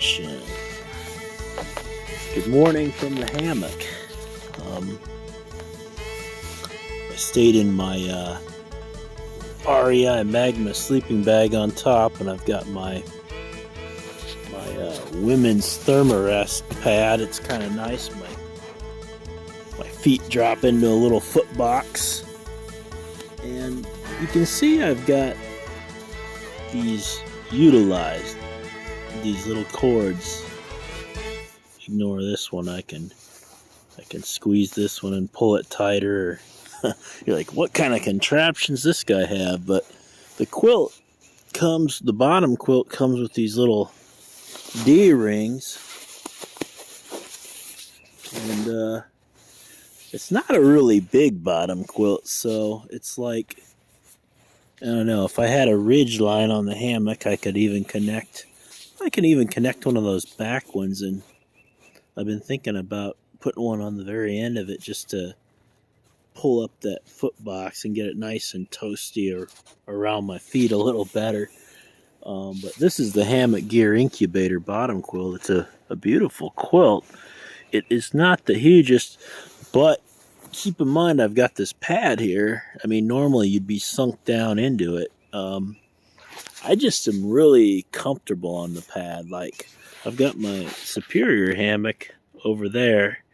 action. Good morning from the hammock. I stayed in my REI Magma sleeping bag on top, and I've got my women's Thermarest pad. It's kind of nice. My feet drop into a little foot box, and you can see I've got these utilized, these little cords. Ignore this one. I can squeeze this one and pull it tighter. You're like, what kind of contraptions this guy have? But the bottom quilt comes with these little D-rings, and it's not a really big bottom quilt, so it's like, I don't know, if I had a ridge line on the hammock, I can even connect one of those back ones, and I've been thinking about putting one on the very end of it just to pull up that foot box and get it nice and toasty or around my feet a little better. But this is the Hammock Gear Incubator bottom quilt. It's a beautiful quilt. It is not the hugest, but keep in mind I've got this pad here. I mean, normally you'd be sunk down into it. I just am really comfortable on the pad. Like, I've got my Superior Hammock over there,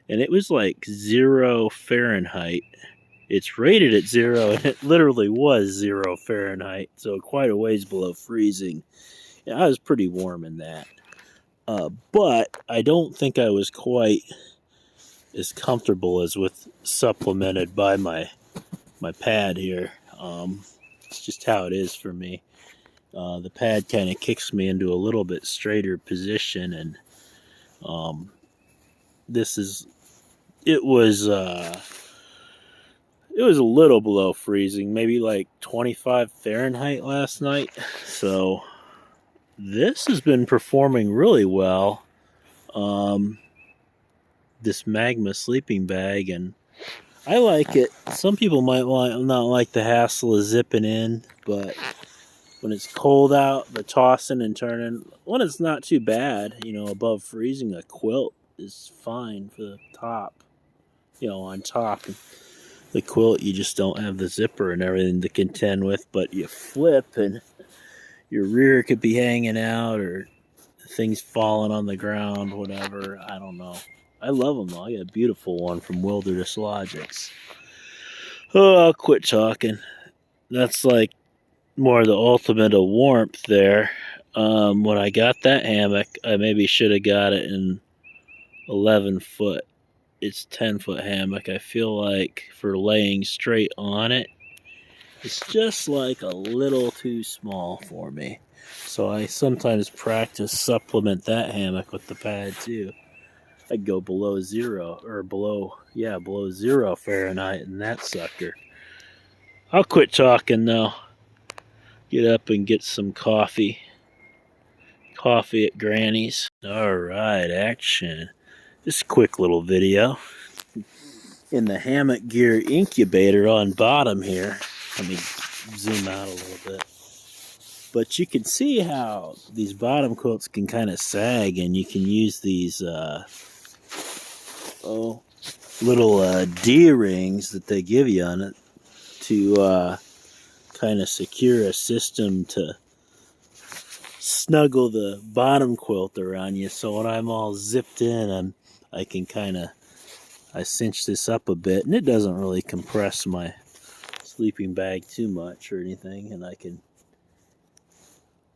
and it was like 0 Fahrenheit. It's rated at 0, and it literally was 0 Fahrenheit, so quite a ways below freezing. Yeah, I was pretty warm in that. But I don't think I was quite as comfortable as with supplemented by my pad here. It's just how it is for me. The pad kind of kicks me into a little bit straighter position, and it was a little below freezing, maybe like 25 Fahrenheit last night. So this has been performing really well. This Magma sleeping bag, and I like it. Some people might not like the hassle of zipping in, but when it's cold out, the tossing and turning, when it's not too bad, above freezing, a quilt is fine for the top. On top, the quilt, you just don't have the zipper and everything to contend with, but you flip and your rear could be hanging out or things falling on the ground, whatever. I don't know. I love them though. I got a beautiful one from Wilderness Logics. Oh, I'll quit talking. That's like more the ultimate of warmth there. When I got that hammock, I maybe should have got it in 11 foot. It's 10-foot hammock. I feel like for laying straight on it, it's just like a little too small for me. So I sometimes supplement that hammock with the pad too. I'd go below 0 Fahrenheit in that sucker. I'll quit talking now. Get up and get some coffee. Coffee at Granny's. Alright, action. This quick little video in the Hammock Gear Incubator on bottom here. Let me zoom out a little bit. But you can see how these bottom quilts can kind of sag, and you can use these little D-rings that they give you on it to kind of secure a system to snuggle the bottom quilt around you. So when I'm all zipped in, I cinch this up a bit, and it doesn't really compress my sleeping bag too much or anything, and I can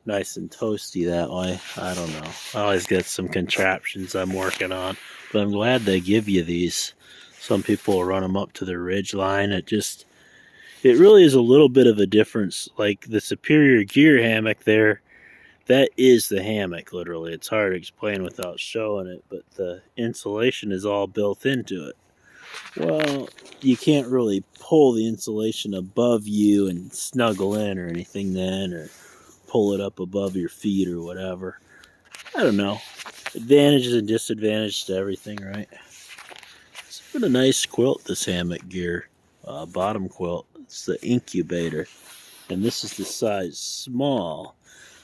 nice and toasty that way. I don't know. I always got some contraptions I'm working on, but I'm glad they give you these. Some people will run them up to the ridge line. It really is a little bit of a difference. Like the Superior Gear hammock there, that is the hammock, literally. It's hard to explain without showing it, but the insulation is all built into it. Well, you can't really pull the insulation above you and snuggle in or anything then, or pull it up above your feet or whatever. I don't know. Advantages and disadvantages to everything, right? It's been a nice quilt, this Hammock Gear bottom quilt. It's the Incubator, and this is the size small.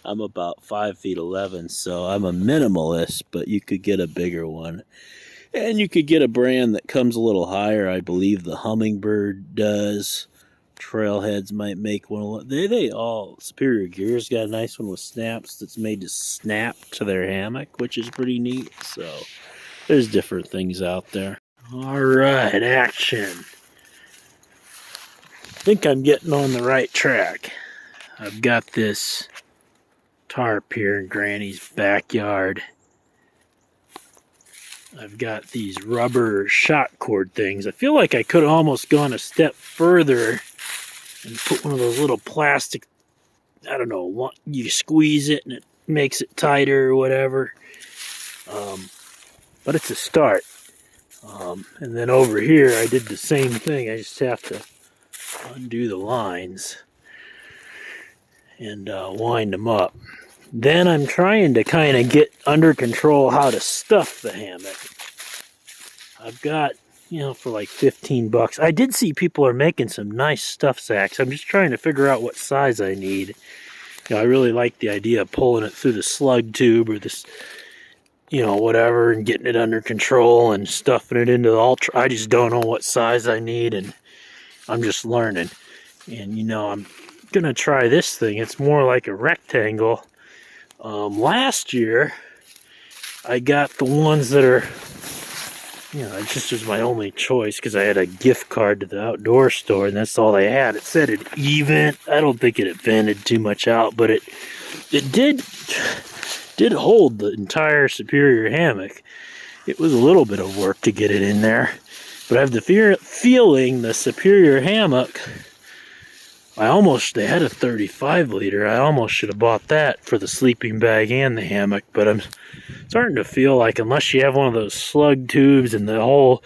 I'm about 5'11", so I'm a minimalist, but you could get a bigger one. And you could get a brand that comes a little higher. I believe the Hummingbird does. Trailheads might make one. They all, Superior Gear's got a nice one with snaps that's made to snap to their hammock, which is pretty neat. So there's different things out there. All right, action. I think I'm getting on the right track. I've got this tarp here in Granny's backyard. I've got these rubber shot cord things. I feel like I could have almost gone a step further and put one of those little plastic, I don't know, you squeeze it and it makes it tighter or whatever. But it's a start. And then over here I did the same thing. I just have to undo the lines and wind them up. Then I'm trying to kind of get under control how to stuff the hammock. I've got, for like 15 bucks. I did see people are making some nice stuff sacks. I'm just trying to figure out what size I need. I really like the idea of pulling it through the slug tube or this, whatever, and getting it under control and stuffing it into the ultra. I just don't know what size I need, and I'm just learning. And, I'm going to try this thing. It's more like a rectangle. Last year, I got the ones that are, it just was my only choice because I had a gift card to the outdoor store and that's all they had. It said it even. I don't think it vented too much out, but it did hold the entire Superior hammock. It was a little bit of work to get it in there, but I have the feeling the Superior hammock. They had a 35 liter. I almost should have bought that for the sleeping bag and the hammock, but I'm starting to feel like unless you have one of those slug tubes and the whole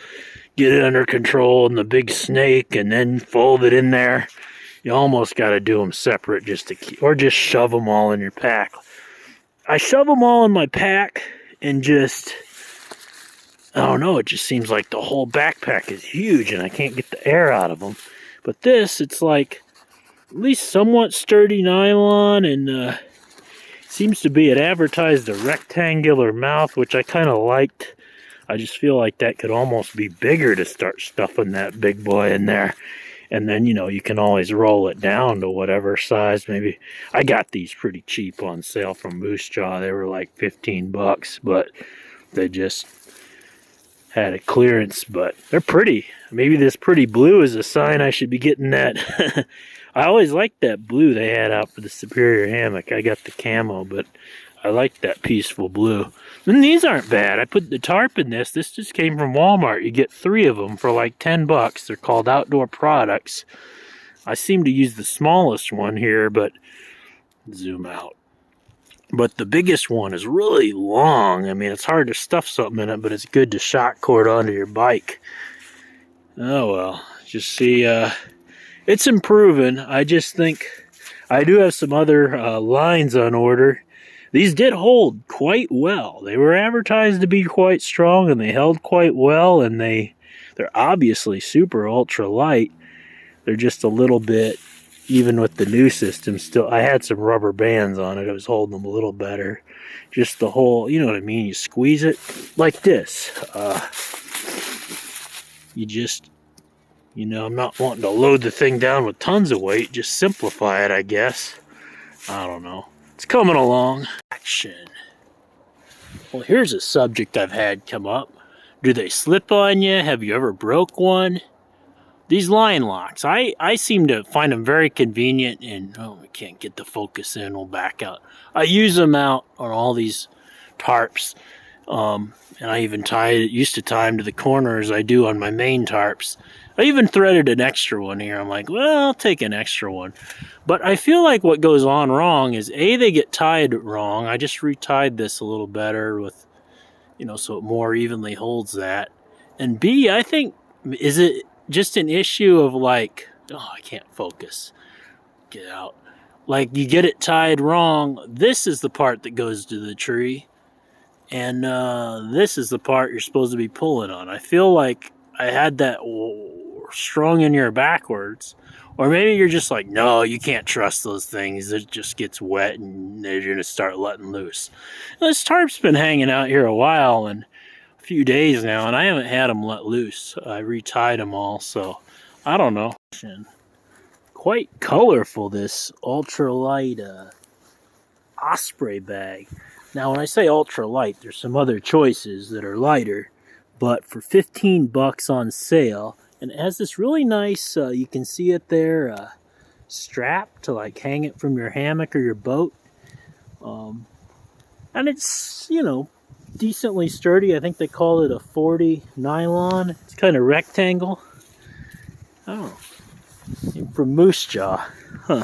get it under control and the big snake and then fold it in there, you almost got to do them separate just to keep, or just shove them all in your pack. I shove them all in my pack and just, I don't know, it just seems like the whole backpack is huge and I can't get the air out of them. But this, it's like at least somewhat sturdy nylon, and seems to be, it advertised a rectangular mouth, which I kind of liked. I just feel like that could almost be bigger to start stuffing that big boy in there. And then, you can always roll it down to whatever size. Maybe I got these pretty cheap on sale from Moose Jaw. They were like 15 bucks, but they just had a clearance, but they're pretty. Maybe this pretty blue is a sign I should be getting that. I always liked that blue they had out for the Superior hammock. I got the camo, but I like that peaceful blue. And these aren't bad. I put the tarp in this. This just came from Walmart. You get 3 of them for like 10 bucks. They're called Outdoor Products. I seem to use the smallest one here, but zoom out. But the biggest one is really long. I mean, it's hard to stuff something in it, but it's good to shock cord onto your bike. Oh well, just see, it's improving. I just think I do have some other lines on order. These did hold quite well. They were advertised to be quite strong, and they held quite well, and they're obviously super ultra light. They're just a little bit, even with the new system, still, I had some rubber bands on it. I was holding them a little better. Just the whole, you know what I mean? You squeeze it like this. You just, I'm not wanting to load the thing down with tons of weight. Just simplify it, I guess. I don't know. It's coming along. Action. Well, here's a subject I've had come up. Do they slip on you? Have you ever broke one? These line locks, I seem to find them very convenient, and we can't get the focus in, we'll back out. I use them out on all these tarps, and I even used to tie them to the corners I do on my main tarps. I even threaded an extra one here. I'm like, well, I'll take an extra one. But I feel like what goes on wrong is, A, they get tied wrong. I just retied this a little better with, so it more evenly holds that. And B, I think, is it just an issue of like, I can't focus. Get out. Like, you get it tied wrong. This is the part that goes to the tree. And this is the part you're supposed to be pulling on. I feel like I had that strung in here backwards. Or maybe you're just like, no, you can't trust those things. It just gets wet and they're going to start letting loose. And this tarp's been hanging out here a while and a few days now, and I haven't had them let loose. I retied them all, so I don't know. Quite colorful, this ultralight Osprey bag. Now, when I say ultralight, there's some other choices that are lighter, but for 15 bucks on sale, and it has this really nice, you can see it there, strap to like hang it from your hammock or your boat. And it's, you know, decently sturdy. I think they call it a 40 nylon. It's kind of rectangle. Oh, from Moose Jaw. Huh.